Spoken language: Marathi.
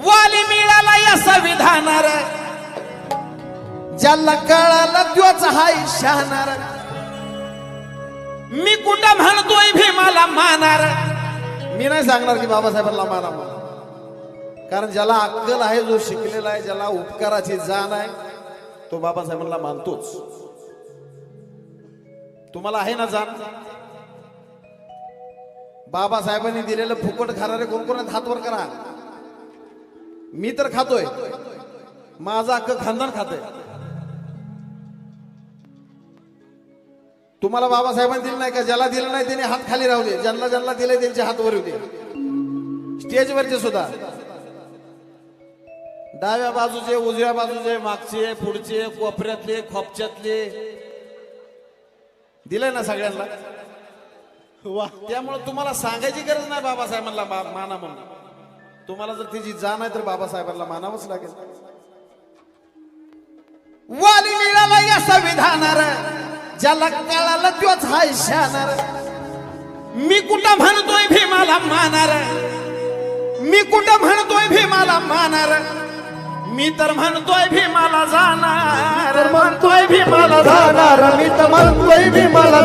वाली मिळाला या संविधानार, ज्याला कळालं त्योच हाय शहाणार. मी कुठं म्हणतोय भीमाला मानार. मी नाही सांगणार की बाबासाहेबांना माना म्हणून, कारण ज्याला अक्कल आहे, जो शिकलेला आहे, ज्याला उपकाराची जाण आहे, तो बाबासाहेबांना मानतोच. तुम्हाला आहे ना जाण? बाबासाहेबांनी दिलेलं फुकट खाणारे कोण कोण हात वर करा. मी तर खातोय, माझा अख्खं खानदान खातोय. तुम्हाला बाबासाहेबांनी दिलं नाही का? ज्याला दिलं नाही त्याने हात खाली राहू दे, ज्यांना ज्यांना दिले त्यांचे हात वर येऊ दे. स्टेजवरचे सुद्धा, डाव्या बाजूचे, उजव्या बाजूचे, मागचे, पुढचे, कोपऱ्यातले, खोपच्यातले, दिलंय ना सगळ्यांना. वा, त्यामुळे तुम्हाला सांगायची गरज नाही बाबासाहेबांना माना म्हणून. तुम्हाला जर त्याची जाण आहे तर बाबासाहेबांना मानावंच लागेल. वाली मिळाला या संविधानार, ज्याला कळालं त्योच हाय शहाणार. मी कुठं म्हणतोय भीमाला मानार, मी कुठं म्हणतोय भीमाला मानार. मी तर म्हणतोय भीमाला जाणार, म्हणतोय भीमाला जाणार, मी तर म्हणतोय भीमाला